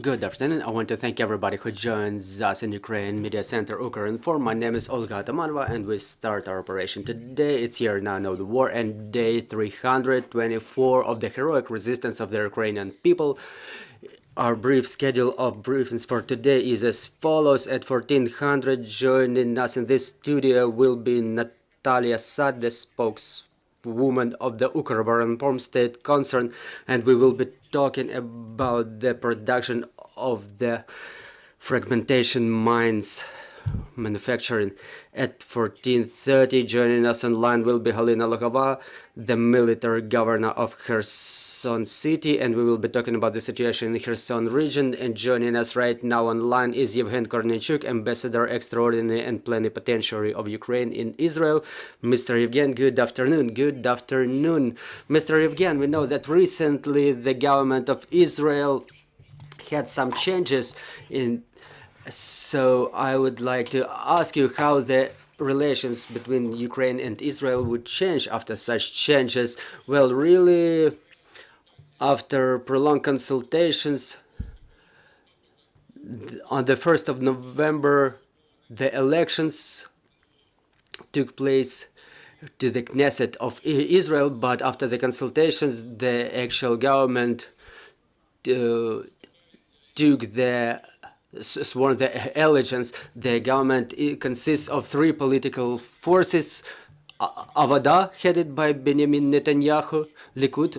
Good afternoon. I want to thank everybody who joins us in Ukraine Media Center Ukrinform. My name is Olga Atamanova and we start our operation today. It's year 9 of the war and day 324 of the heroic resistance of the Ukrainian people. Our brief schedule of briefings for today is as follows. At 1400, joining us in this studio will be Natalia Sad, the spokeswoman of the Ukrinform state concern, and we will be talking about the production of the fragmentation mines manufacturing. At 1430, joining us online will be Halina Lokova, the military governor of Kherson city, and we will be talking about the situation in the Kherson region. And joining us right now online is Yevhen Korniychuk, ambassador extraordinary and plenipotentiary of Ukraine in Israel. Mr. Yevhen, good afternoon. Good afternoon. Mr. Yevhen, we know that recently the government of Israel had some changes in. So I would like to ask you how the relations between Ukraine and Israel would change after such changes. Well, really, after prolonged consultations, on the 1st of November, the elections took place to the Knesset of Israel, but after the consultations, the actual government took sworn the allegiance. The government consists of three political forces: Avada, headed by Benjamin Netanyahu, Likud,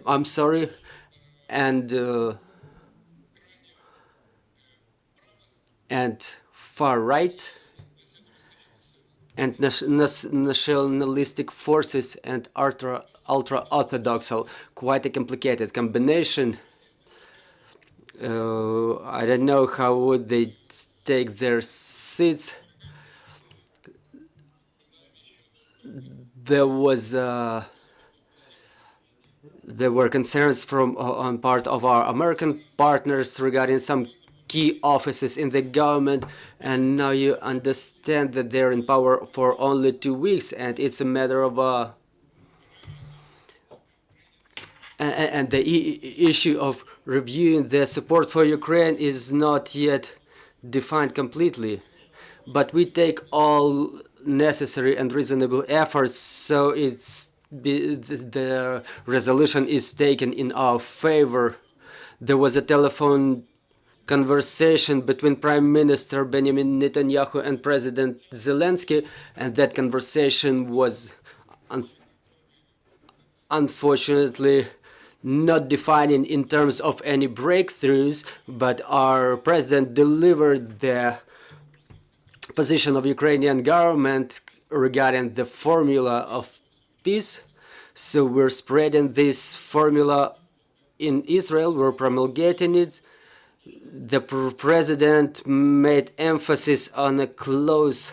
and far right, and nationalistic forces, and ultra-orthodox. Quite a complicated combination. I don't know how would they take their seats. There were concerns from on part of our American partners regarding some key offices in the government, and now you understand that they're in power for only 2 weeks, and it's a matter of and the issue of reviewing the support for Ukraine is not yet defined completely. But we take all necessary and reasonable efforts, so the resolution is taken in our favor. There was a telephone conversation between Prime Minister Benjamin Netanyahu and President Zelensky, and that conversation was unfortunately not defining in terms of any breakthroughs, but our president delivered the position of Ukrainian government regarding the formula of peace. So we're spreading this formula in Israel, we're promulgating it. The president made emphasis on a close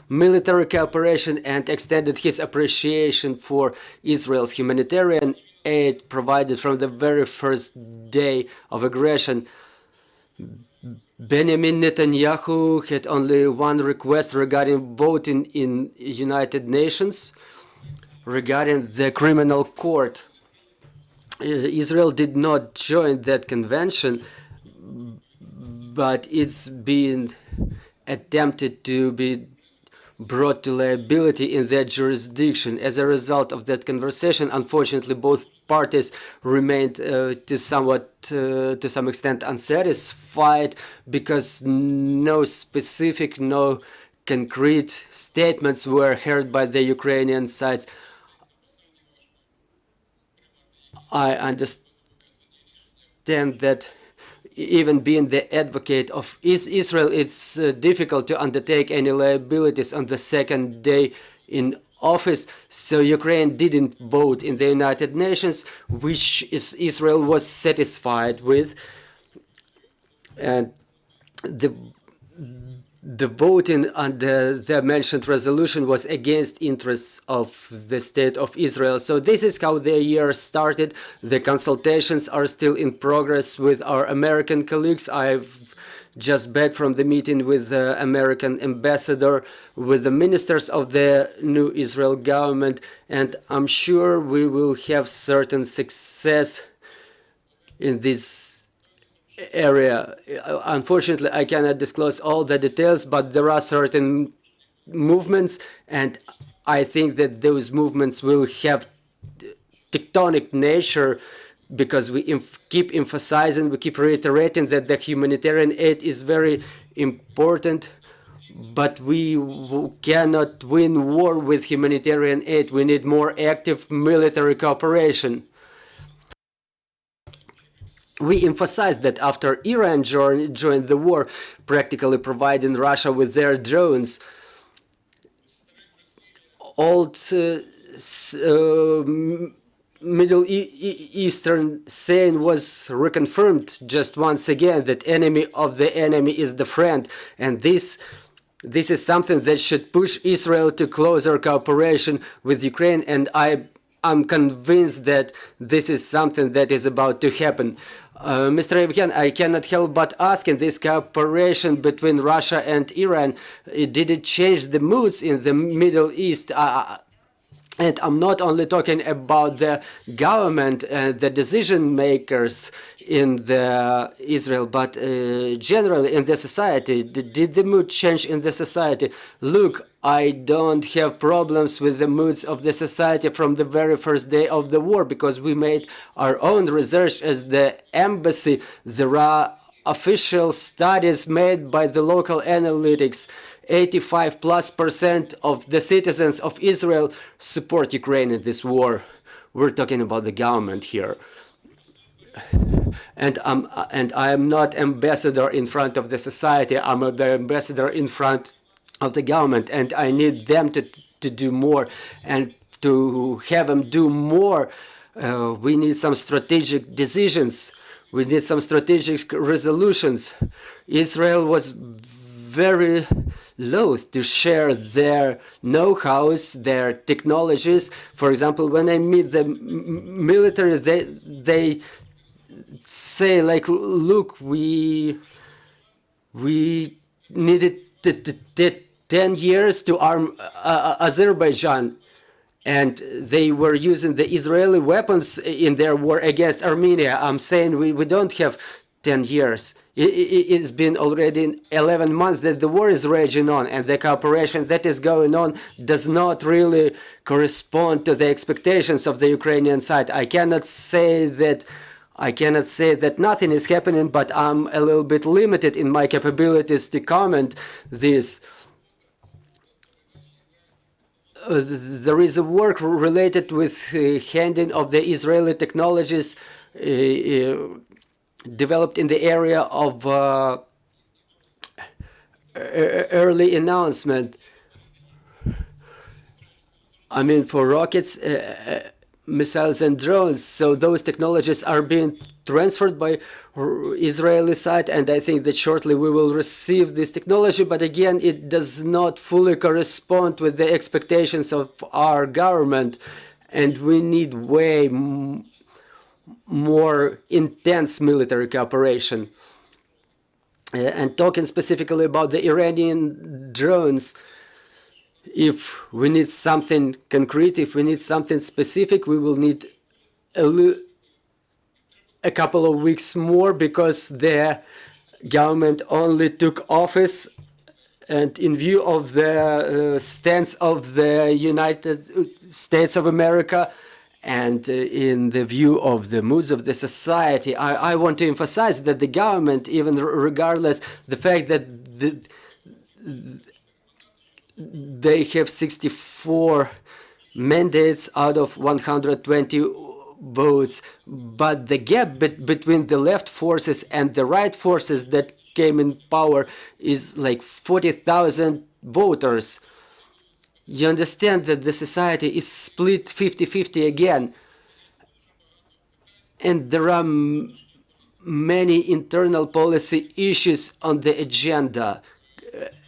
military cooperation and extended his appreciation for Israel's humanitarian aid provided from the very first day of aggression. Benjamin Netanyahu had only one request regarding voting in United Nations regarding the criminal court. Israel did not join that convention, but it's been attempted to be brought to liability in that jurisdiction. As a result of that conversation, unfortunately, both parties remained to some extent unsatisfied, because no concrete statements were heard by the Ukrainian sides. I understand that even being the advocate of Israel, it's difficult to undertake any liabilities on the second day in office. So Ukraine didn't vote in the United Nations, which Israel was satisfied with. And the voting on the mentioned resolution was against interests of the state of Israel. So this is how the year started. The consultations are still in progress with our American colleagues. I've just back from the meeting with the American ambassador, with the ministers of the new Israel government, and I'm sure we will have certain success in this area. Unfortunately, I cannot disclose all the details, but there are certain movements, and I think that those movements will have tectonic nature, because we keep emphasizing, we keep reiterating that the humanitarian aid is very important, but we cannot win war with humanitarian aid. We need more active military cooperation. We emphasized that after Iran joined the war, practically providing Russia with their drones, old Middle Eastern saying was reconfirmed just once again, that enemy of the enemy is the friend. And this is something that should push Israel to closer cooperation with Ukraine, and I'm convinced that this is something that is about to happen. Mr. Yevhen, I cannot help but asking, this cooperation between Russia and Iran, did it change the moods in the Middle East? And I'm not only talking about the government and the decision makers in the Israel, but generally in the society. Did the mood change in the society? Look, I don't have problems with the moods of the society from the very first day of the war, because we made our own research as the embassy. There are official studies made by the local analytics. 85+% of the citizens of Israel support Ukraine in this war. We're talking about the government here. And I am not ambassador in front of the society. I'm the ambassador in front of the government, and I need them to do more. And to have them do more, we need some strategic decisions. We need some strategic resolutions. Israel was very loath to share their know-hows, their technologies. For example, when I meet the military, they say, like, look, we needed 10 years to arm Azerbaijan, and they were using the Israeli weapons in their war against Armenia. I'm saying we don't have 10 years. It's been already 11 months that the war is raging on, and the cooperation that is going on does not really correspond to the expectations of the Ukrainian side. I cannot say that nothing is happening, but I'm a little bit limited in my capabilities to comment this. There is a work related with handing of the Israeli technologies developed in the area of early announcement. I mean, for rockets, missiles and drones. So those technologies are being transferred by Israeli side, and I think that shortly we will receive this technology. But again, it does not fully correspond with the expectations of our government, and we need way more intense military cooperation. And talking specifically about the Iranian drones, if we need something concrete, if we need something specific, we will need a couple of weeks more, because the government only took office, and in view of the stance of the United States of America, and in the view of the moods of the society, I want to emphasize that the government, even regardless the fact that they have 64 mandates out of 120 votes, but the gap between the left forces and the right forces that came in power is like 40,000 voters. You understand that the society is split 50-50 again, and there are many internal policy issues on the agenda,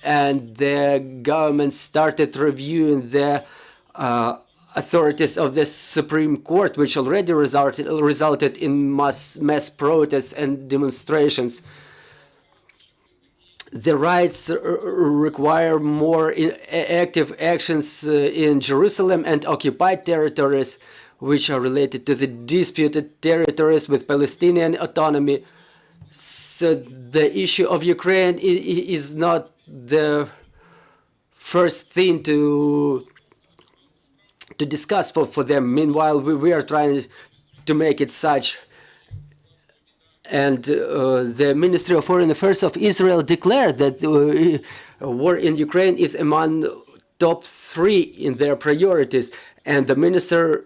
and the government started reviewing the authorities of the Supreme Court, which already resulted in mass protests and demonstrations. The rights require more active actions in Jerusalem and occupied territories, which are related to the disputed territories with Palestinian autonomy. So the issue of Ukraine is not the first thing to discuss for them. Meanwhile, we are trying to make it such. And the Ministry of Foreign Affairs of Israel declared that war in Ukraine is among top 3 in their priorities. And the minister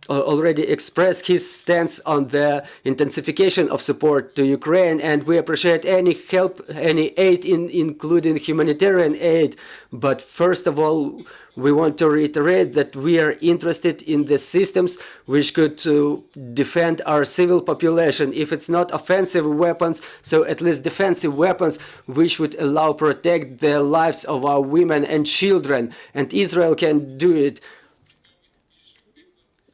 already expressed his stance on the intensification of support to Ukraine, and we appreciate any help, any aid, including humanitarian aid. But first of all, we want to reiterate that we are interested in the systems which could defend our civil population. If it's not offensive weapons, so at least defensive weapons which would allow protect the lives of our women and children. And Israel can do it.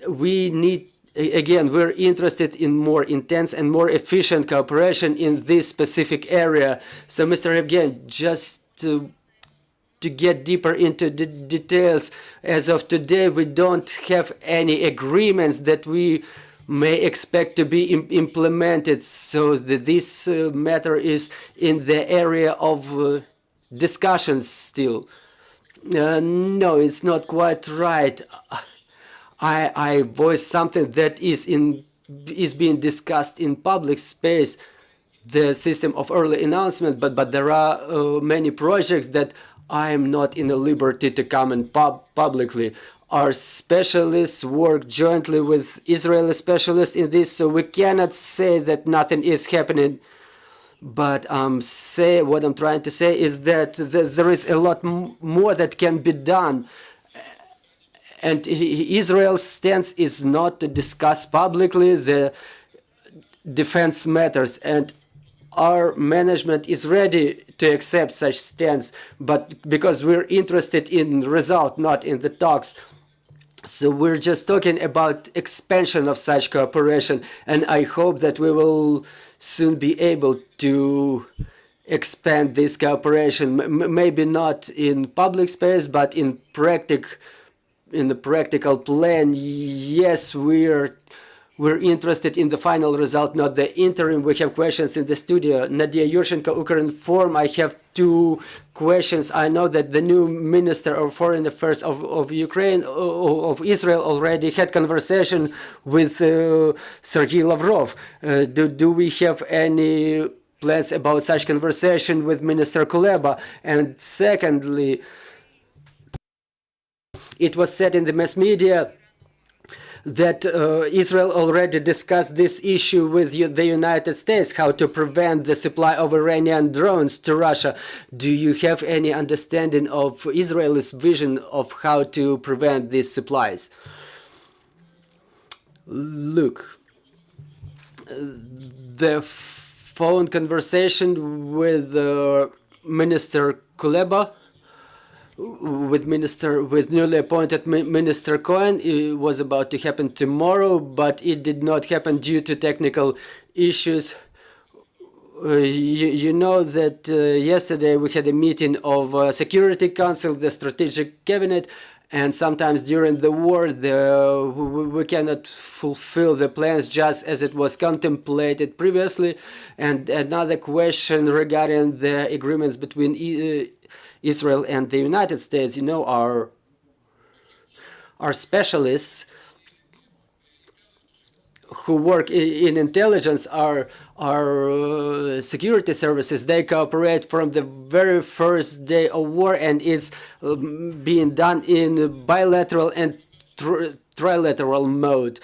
We need, again, we're interested in more intense and more efficient cooperation in this specific area. So, Mr. Yevhen, just to get deeper into the details, as of today, we don't have any agreements that we may expect to be implemented. So this matter is in the area of discussions still. No, it's not quite right. I voiced something that is being discussed in public space, the system of early announcement, but there are many projects that I am not in a liberty to comment publicly. Our specialists work jointly with Israeli specialists in this, so we cannot say that nothing is happening. But what I'm trying to say is that there is a lot more that can be done. And Israel's stance is not to discuss publicly the defense matters, and our management is ready to accept such stance, but because we're interested in the result, not in the talks. So we're just talking about expansion of such cooperation, and I hope that we will soon be able to expand this cooperation, maybe not in public space, but in the practical plan. Yes, we're interested in the final result, not the interim. We have questions in the studio. Nadia Yurshenko, Ukrinform. I have 2 questions. I know that the new Minister of Foreign Affairs of Ukraine, of Israel, already had conversation with Sergei Lavrov. Do we have any plans about such conversation with Minister Kuleba? And secondly, it was said in the mass media that Israel already discussed this issue with the United States, how to prevent the supply of Iranian drones to Russia. Do you have any understanding of Israel's vision of how to prevent these supplies? Look, the phone conversation with Minister Kuleba, with newly appointed Minister Cohen, it was about to happen tomorrow, but it did not happen due to technical issues. You know that yesterday we had a meeting of Security Council, the Strategic Cabinet, and sometimes during the war we cannot fulfill the plans just as it was contemplated previously. And another question regarding the agreements between Israel and the United States. You know, our specialists who work in intelligence, our security services, they cooperate from the very first day of war, and it's being done in bilateral and trilateral mode.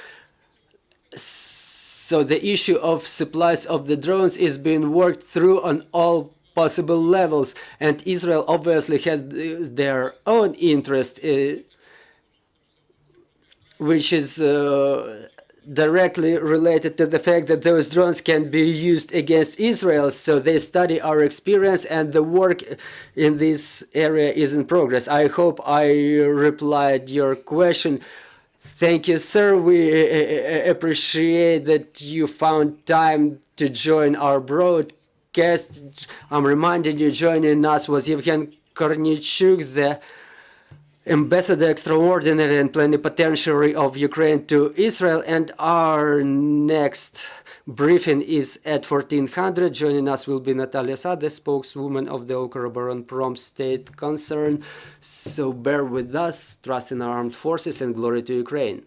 So the issue of supplies of the drones is being worked through on all possible levels, and Israel obviously has their own interest, which is directly related to the fact that those drones can be used against Israel. So they study our experience, and the work in this area is in progress. I hope I replied your question. Thank you, sir. We appreciate that you found time to join our broadcast. I'm reminding you, joining us was Yevhen Korniychuk, the Ambassador Extraordinary and Plenipotentiary of Ukraine to Israel, and our next briefing is at 1400. Joining us will be Natalia Sa, the spokeswoman of the Ukrinform state concern. So bear with us, trust in our armed forces, and glory to Ukraine.